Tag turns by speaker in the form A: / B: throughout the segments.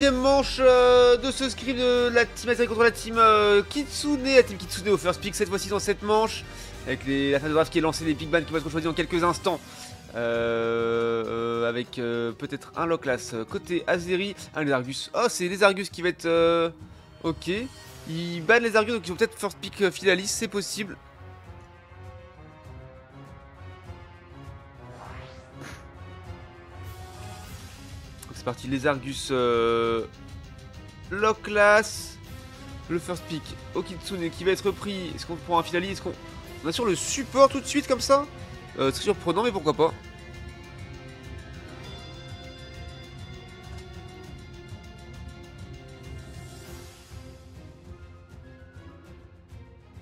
A: Deuxième manche de ce script de la team Atari contre la team Kitsune. La team Kitsune au first pick cette fois-ci dans cette manche. Avec la phase de draft qui est lancée, les big bands qui vont être choisis dans quelques instants. Avec peut-être un Locklass côté Azeri. Un les Argus. Oh, c'est les Argus qui va être. Ok. Ils bannent les Argus donc ils vont peut-être first pick Philalis, c'est possible. C'est parti, les Argus Locklass. Le first pick au Kitsune qui va être pris. Est-ce qu'on prend un Philalis? Est-ce qu'on assure le support tout de suite comme ça? C'est surprenant mais pourquoi pas.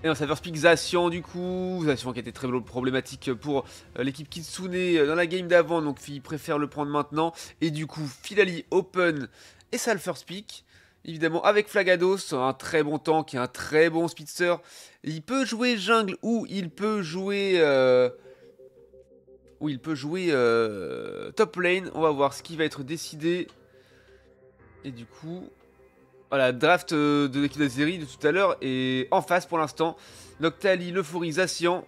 A: Et dans sa first pick Zacian du coup. Zacian qui a été très problématique pour l'équipe Kitsune dans la game d'avant. Donc il préfère le prendre maintenant. Et du coup Philalis open et ça le first pick. Évidemment avec Flagados, un très bon tank et un très bon speedster. Il peut jouer jungle ou il peut jouer top lane. On va voir ce qui va être décidé. Et du coup, voilà, draft de l'équipe d'Azeri de tout à l'heure est en face pour l'instant. Noctali, Leuphorie, Zacian.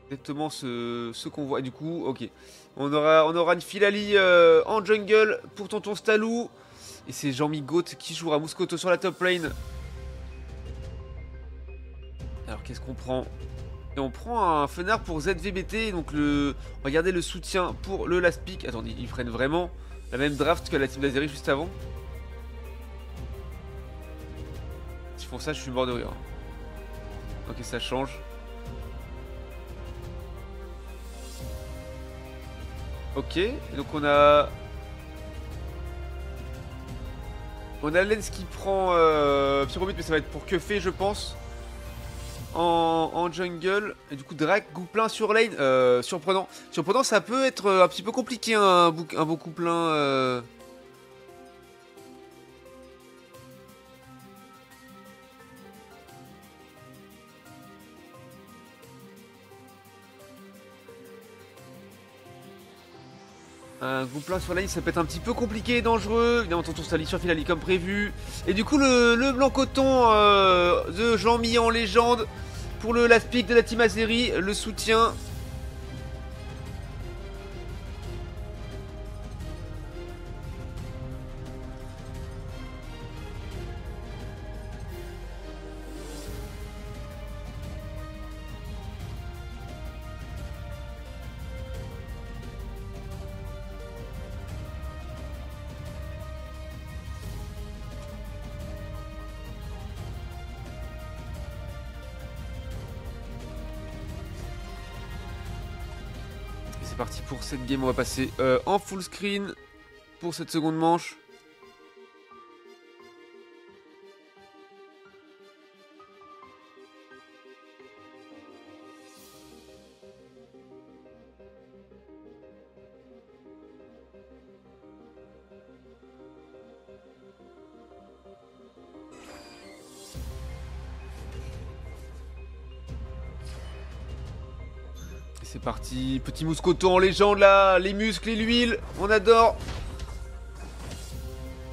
A: Exactement ce qu'on voit. Et du coup, ok. On aura une Philalis en jungle pour Tonton Stalou. Et c'est Jean-Mi Goat qui jouera Muscoto sur la top lane. Alors qu'est-ce qu'on prend? Et on prend un Fenard pour ZVBT. Donc regardez le soutien pour le last pick. Attendez, ils prennent vraiment la même draft que la team d'Azeri juste avant. S'ils font ça, je suis mort de rire. Ok, ça change. Ok, donc on a Lens qui prend Pyromute, mais ça va être pour Keufé, je pense. En jungle. Et du coup, Drake, Gouplin sur lane. Surprenant. Surprenant, ça peut être un petit peu compliqué, un beau Gouplin. Un Gouplin sur lane, ça peut être un petit peu compliqué et dangereux. Évidemment, Tonton Stali sur Philalis comme prévu. Et du coup, le blanc coton de Jean-Mi en légende pour le last pick de la team Azeri. Le soutien. C'est parti pour cette game, on va passer en full screen pour cette seconde manche. C'est parti, petit Muscoto en légende là, les muscles et l'huile, on adore.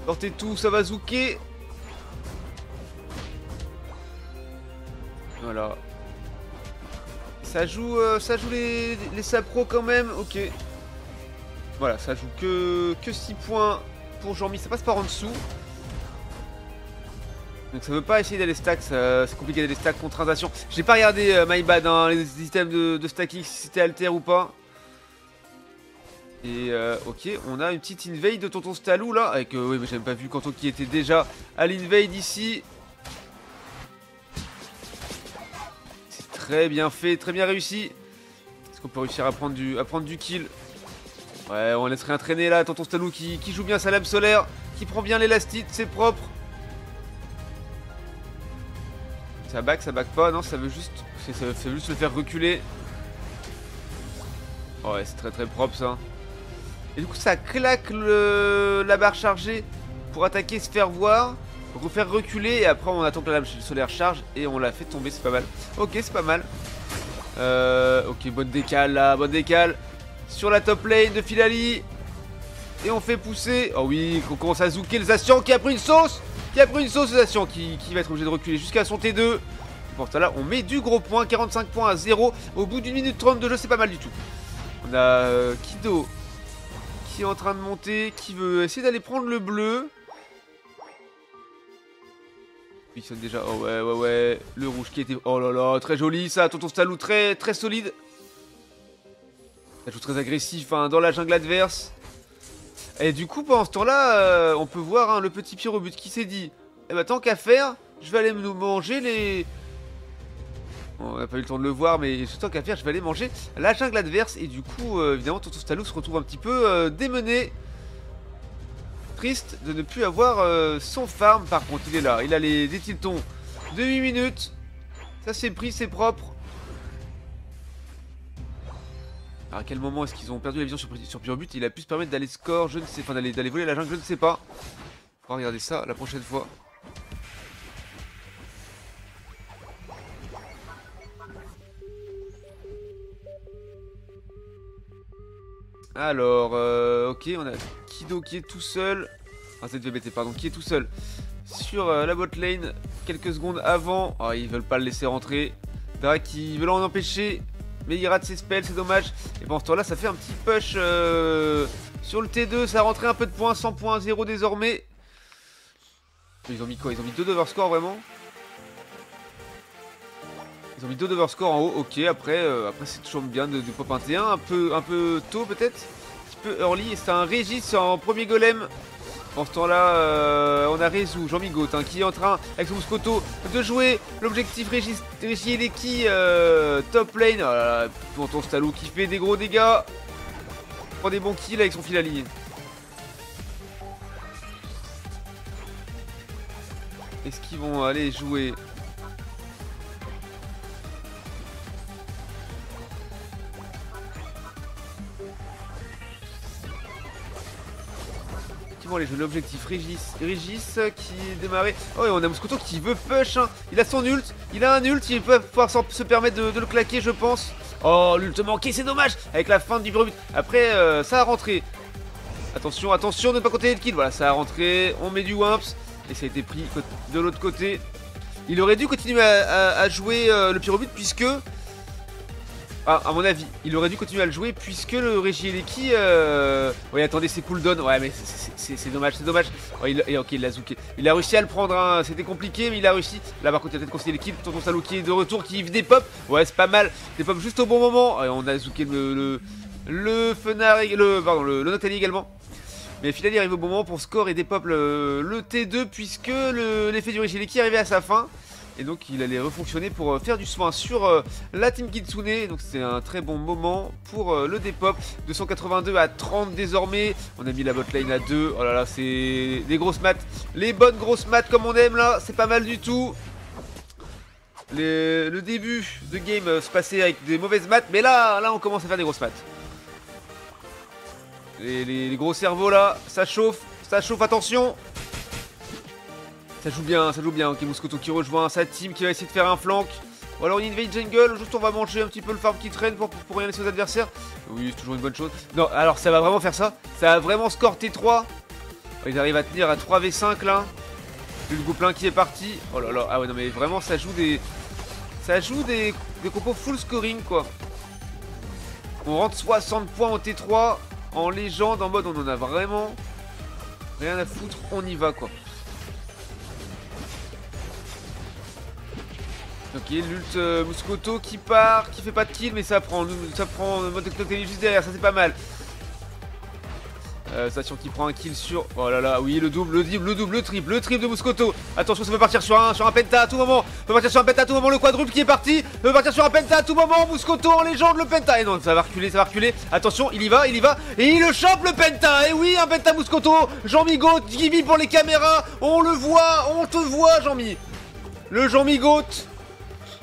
A: Portez tout, ça va zouker. Voilà. Ça joue les sapros quand même, ok. Voilà, ça joue que 6 points pour Jean-Mi, ça passe par en dessous. Donc ça veut pas essayer d'aller stack, c'est compliqué d'aller stack contre Transaction. J'ai pas regardé my bad hein, les systèmes de stacking si c'était alter ou pas. Et ok, on a une petite invade de Tonton Stalou là. Avec oui mais j'avais pas vu Kanto qui était déjà à l'invade ici. C'est très bien fait, très bien réussi. Est-ce qu'on peut réussir à prendre du kill? Ouais, on laisse rien traîner là, Tonton Stalou qui joue bien sa lame solaire, qui prend bien l'élastite, c'est propre. Ça back pas, non, ça veut juste le faire reculer. Oh ouais, c'est très propre ça. Et du coup, ça claque la barre chargée pour attaquer, se faire voir, refaire reculer. Et après, on attend que la lame solaire charge et on la fait tomber, c'est pas mal. Ok, c'est pas mal. Ok, bonne décale là, bonne décale. Sur la top lane de Philalis. Et on fait pousser. Oh oui, on commence à zouker le Zacian qui a pris une sauce. Qui a pris une sauce, le Zacian qui va être obligé de reculer jusqu'à son T2. Pour ça là, on met du gros point. 45 points à 0. Au bout d'une minute 30 de jeu, c'est pas mal du tout. On a Kido qui est en train de monter, qui veut essayer d'aller prendre le bleu. Il sonne déjà. Oh ouais. Le rouge qui était. Oh là là, très joli ça. Tonton Stalou, très solide. Ça joue très agressif hein, dans la jungle adverse. Et du coup, pendant ce temps-là, on peut voir hein, le petit Pyrobut qui s'est dit eh bah, tant qu'à faire, je vais aller nous manger les. Bon, on n'a pas eu le temps de le voir, mais tant qu'à faire, je vais aller manger la jungle adverse. Et du coup, évidemment, Tonton Stalou se retrouve un petit peu démené. Triste de ne plus avoir son farm. Par contre, il est là. Il a des tiltons de 8 minutes. Ça, c'est pris, c'est propre. Alors, à quel moment est-ce qu'ils ont perdu la vision sur Pyrobut? Il a pu se permettre d'aller score, je ne sais pas, d'aller voler la jungle, je ne sais pas. On va regarder ça la prochaine fois. Alors, ok, on a Kido qui est tout seul. Ah, ZVBT, pardon, qui est tout seul sur la bot lane quelques secondes avant. Oh, ils veulent pas le laisser rentrer. Dara qui veut l'en empêcher. Mais il rate ses spells, c'est dommage. Et pendant ce temps-là, ça fait un petit push sur le T2. Ça a rentré un peu de points, 100 points, 0 désormais. Ils ont mis quoi? Ils ont mis 2 d'overscore vraiment? Ils ont mis 2 d'overscore en haut. Ok, après c'est toujours bien de pop un T1. Un peu tôt peut-être. Un petit peu early. Et c'est un Régis en premier golem. En ce temps-là, on a Rezu, Jean-Migaud, hein, qui est en train, avec son Moscoto, de jouer l'objectif Régis Leki top lane. Voilà, Tonton Stalou qui fait des gros dégâts. Prend des bons kills avec son Filali. Est-ce qu'ils vont aller jouer? Allez jouer l'objectif Régis qui est démarré. Oh et on a Moscoto qui veut push hein. Il a son ult, il a un ult, il peut pouvoir se permettre de le claquer je pense. Oh l'ult manqué, c'est dommage. Avec la fin du Pyrobut. Après ça a rentré. Attention de ne pas compter le kill. Voilà, ça a rentré, on met du Wimps. Et ça a été pris de l'autre côté. Il aurait dû continuer à jouer le Pyrobut puisque à mon avis, il aurait dû continuer à le jouer puisque le Regieleki... Oui, attendez, c'est cooldown. Ouais, mais c'est dommage, c'est dommage. Oh, ok, il l'a zooké. Il a réussi à le prendre, hein. C'était compliqué, mais il a réussi. Là, par contre, il a peut-être conseillé l'équipe. Tonton Stalou qui est de retour, qui des pop. Ouais, c'est pas mal. Des pop juste au bon moment. Et on a zooké le Fenar, le Noctali également. Mais Filali arrive au bon moment pour score et dépop le T2 puisque l'effet du Regieleki arrivait à sa fin. Et donc il allait refonctionner pour faire du soin sur la team Kitsune. Donc c'est un très bon moment pour le dépop. 282 à 30 désormais. On a mis la botlane à 2. Oh là là, c'est des grosses maths. Les bonnes grosses maths comme on aime là. C'est pas mal du tout. Le début de game se passait avec des mauvaises maths. Mais là on commence à faire des grosses maths. Les gros cerveaux là, ça chauffe, attention. Ça joue bien, ok, Moscoto qui rejoint sa team, qui va essayer de faire un flank. Ou alors une invade jungle, juste on va manger un petit peu le farm qui traîne pour rien laisser aux adversaires. Oui, c'est toujours une bonne chose. Non, alors ça va vraiment faire ça. Ça va vraiment score T3. Ils arrivent à tenir à 3v5 là. Le gouplin qui est parti. Oh là là, ah ouais non mais vraiment ça joue des compos full scoring quoi. On rentre 60 points en T3 en légende, en mode on en a vraiment rien à foutre, on y va quoi. Ok, l'ult Moscoto qui part, qui fait pas de kill, mais ça prend mode de cocktail juste derrière, ça c'est pas mal. Station qui prend un kill sur... Oh là là, oui, le double, le triple de Moscoto. Attention, ça peut partir sur un penta à tout moment. Le quadruple qui est parti. Ça peut partir sur un penta à tout moment. Moscoto en légende, le penta. Et non, ça va reculer. Attention, il y va. Et il le chope, le penta. Et oui, un penta Moscoto. Jean-Migaud, qui vit pour les caméras. On le voit, on te voit, Jean-Mi. Le Jean-Migaud.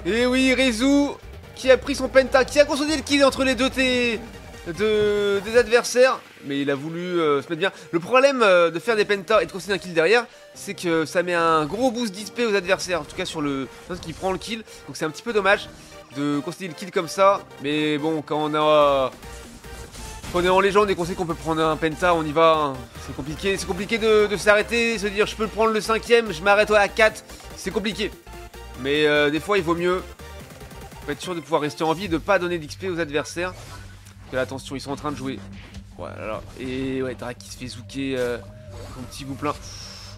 A: Et oui, Rezu qui a pris son penta, qui a consolidé le kill entre les deux des adversaires. Mais il a voulu se mettre bien. Le problème de faire des pentas et de consolider un kill derrière, c'est que ça met un gros boost d'XP aux adversaires. En tout cas sur le qui prend le kill. Donc c'est un petit peu dommage de consolider le kill comme ça. Mais bon, quand Quand on est en légende et qu'on sait qu'on peut prendre un penta, on y va. Hein. C'est compliqué de s'arrêter, se dire je peux le prendre le 5ème, je m'arrête à 4. C'est compliqué. Mais des fois il vaut mieux. Faut être sûr de pouvoir rester en vie et de pas donner d'XP aux adversaires. Parce que là, attention, ils sont en train de jouer. Voilà. Et ouais, Drake qui se fait zouker son petit gouplin.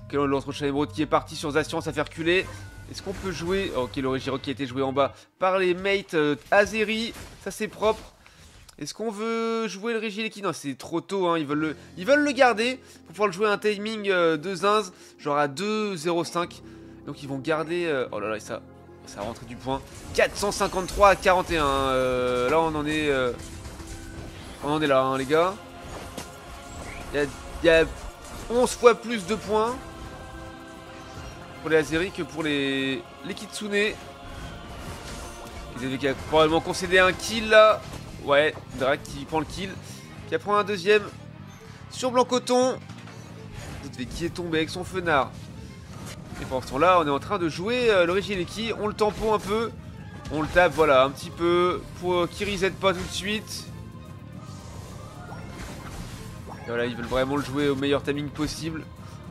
A: Ok, l'autre émeraude qui est parti sur Zacian, ça fait reculer. Est-ce qu'on peut jouer... Ok, le Regiro qui a été joué en bas par les mates Azeri. Ça c'est propre. Est-ce qu'on veut jouer le Regileki? Non, c'est trop tôt, hein. Ils veulent le garder pour pouvoir le jouer à un timing de zinz, genre à 2,05. Donc ils vont garder... Oh là là, et ça a rentré du point. 453 à 41. Là, on en est là, hein, les gars. Il y a 11 fois plus de points pour les Azeri que pour les Kitsune. Ils avaient probablement concédé un kill là. Ouais, Drake qui prend le kill, qui prend un deuxième sur Blanc-Coton. Qui est tombé avec son fenard. Et pendant ce temps-là, on est en train de jouer le Regileki. On le tampon un peu. On le tape, voilà, un petit peu pour qu'il reset pas tout de suite. Et voilà, ils veulent vraiment le jouer au meilleur timing possible.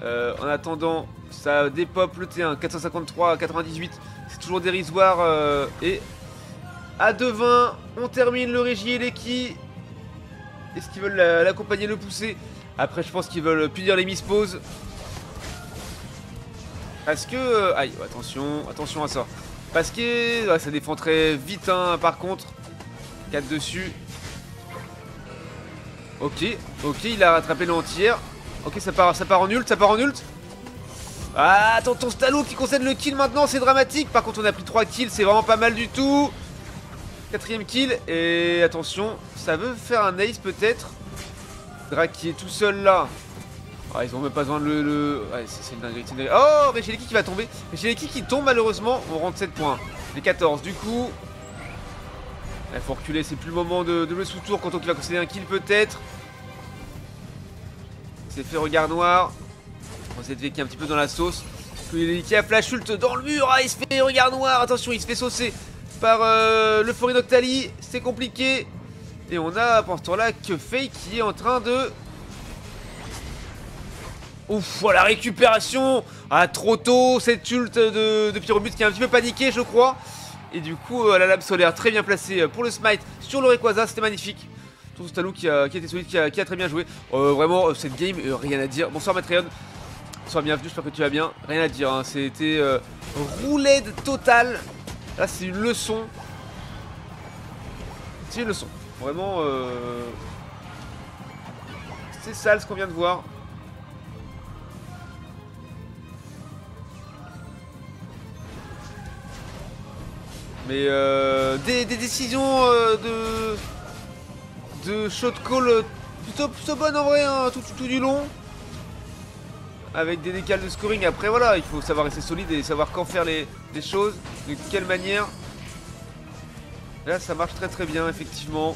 A: En attendant, ça dépop le T1, 453 à 98. C'est toujours dérisoire. Et à 2,20, on termine le Regileki. Est-ce qu'ils veulent l'accompagner, le pousser? Après, je pense qu'ils veulent punir les misposes. Parce que... aïe, attention à ça. Parce que ouais, ça défend très vite, hein, par contre. 4 dessus. Ok, il a rattrapé l'entière. Ok, ça part en ult, Ah, attends, ton Stallo qui concède le kill maintenant, c'est dramatique. Par contre, on a pris 3 kills, c'est vraiment pas mal du tout. 4ème kill, et attention, ça veut faire un ace peut-être. Drake qui est tout seul là. Ah, ils ont même pas besoin de le... Ouais, c'est une dinguerie, Oh, Regileki qui va tomber. Regileki qui tombe malheureusement, on rentre 7 points. Les 14 du coup. Il faut reculer, c'est plus le moment de jouer sous tour. Quand on va concéder un kill peut-être. C'est fait regard noir. ZV qui est un petit peu dans la sauce. Qui a flash ult dans le mur. Ah, il se fait regard noir. Attention, il se fait saucer par le Forinoctali. C'est compliqué. Et on a pendant ce temps-là que Faye qui est en train de... Ouf, oh, la récupération. Ah, trop tôt. Cette ult de Pyrobut qui est un petit peu paniqué, je crois. Et du coup, la lame solaire très bien placée pour le smite sur le Rayquaza. C'était magnifique. Surtout Stalou qui a été solide, qui a très bien joué. Vraiment, cette game, rien à dire. Bonsoir Matreon. Bonsoir, bienvenue, j'espère que tu vas bien. Rien à dire, hein. C'était roulade totale. Là, c'est une leçon. C'est une leçon. Vraiment, c'est sale ce qu'on vient de voir. Mais des décisions de shot call plutôt bonnes en vrai, hein, tout du long. Avec des décals de scoring. Après voilà, il faut savoir rester solide et savoir quand faire les choses, de quelle manière. Là ça marche très bien effectivement.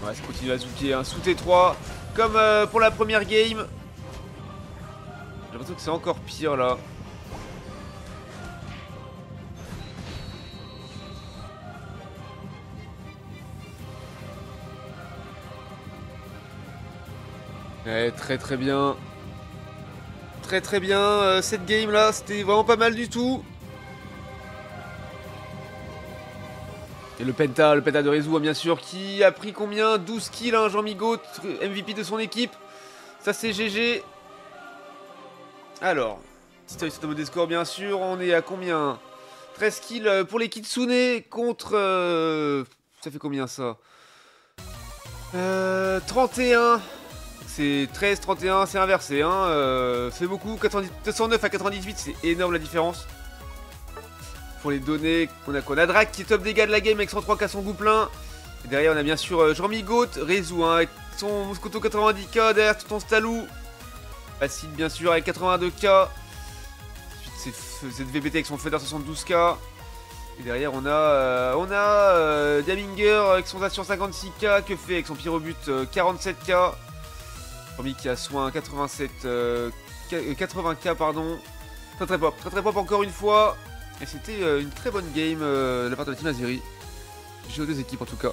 A: Ouais, ça continue à zouker, hein, sous T3 comme pour la première game. J'ai l'impression que c'est encore pire là. Ouais, très bien. Très bien. Cette game là, c'était vraiment pas mal du tout. Et le penta de Rezu, bien sûr, qui a pris combien? 12 kills, hein, Jean Migaud, MVP de son équipe. Ça c'est GG. Alors, petit œil sur le des scores bien sûr, on est à combien? 13 kills pour les Kitsune contre... ça fait combien ça? 31. C'est 13-31, c'est inversé, hein. C'est beaucoup, 209 à 98, c'est énorme la différence. Pour les données, on a Drake qui est top dégâts de la game avec 103k son gouplin. Et derrière on a bien sûr Jean Migaud, Rezu, hein, avec son Moscoto 90k, derrière tout ton Stalou. Acide bien sûr avec 82k. Ensuite c'est ZVBT avec son Feder 72k. Et derrière on a Daminger avec son Assurance 56k, que fait avec son Pyrobut 47k. Romy qui a soin 80k pardon. Très pop encore une fois. Et c'était une très bonne game de la part de la team Azeri. J'ai aux deux équipes en tout cas.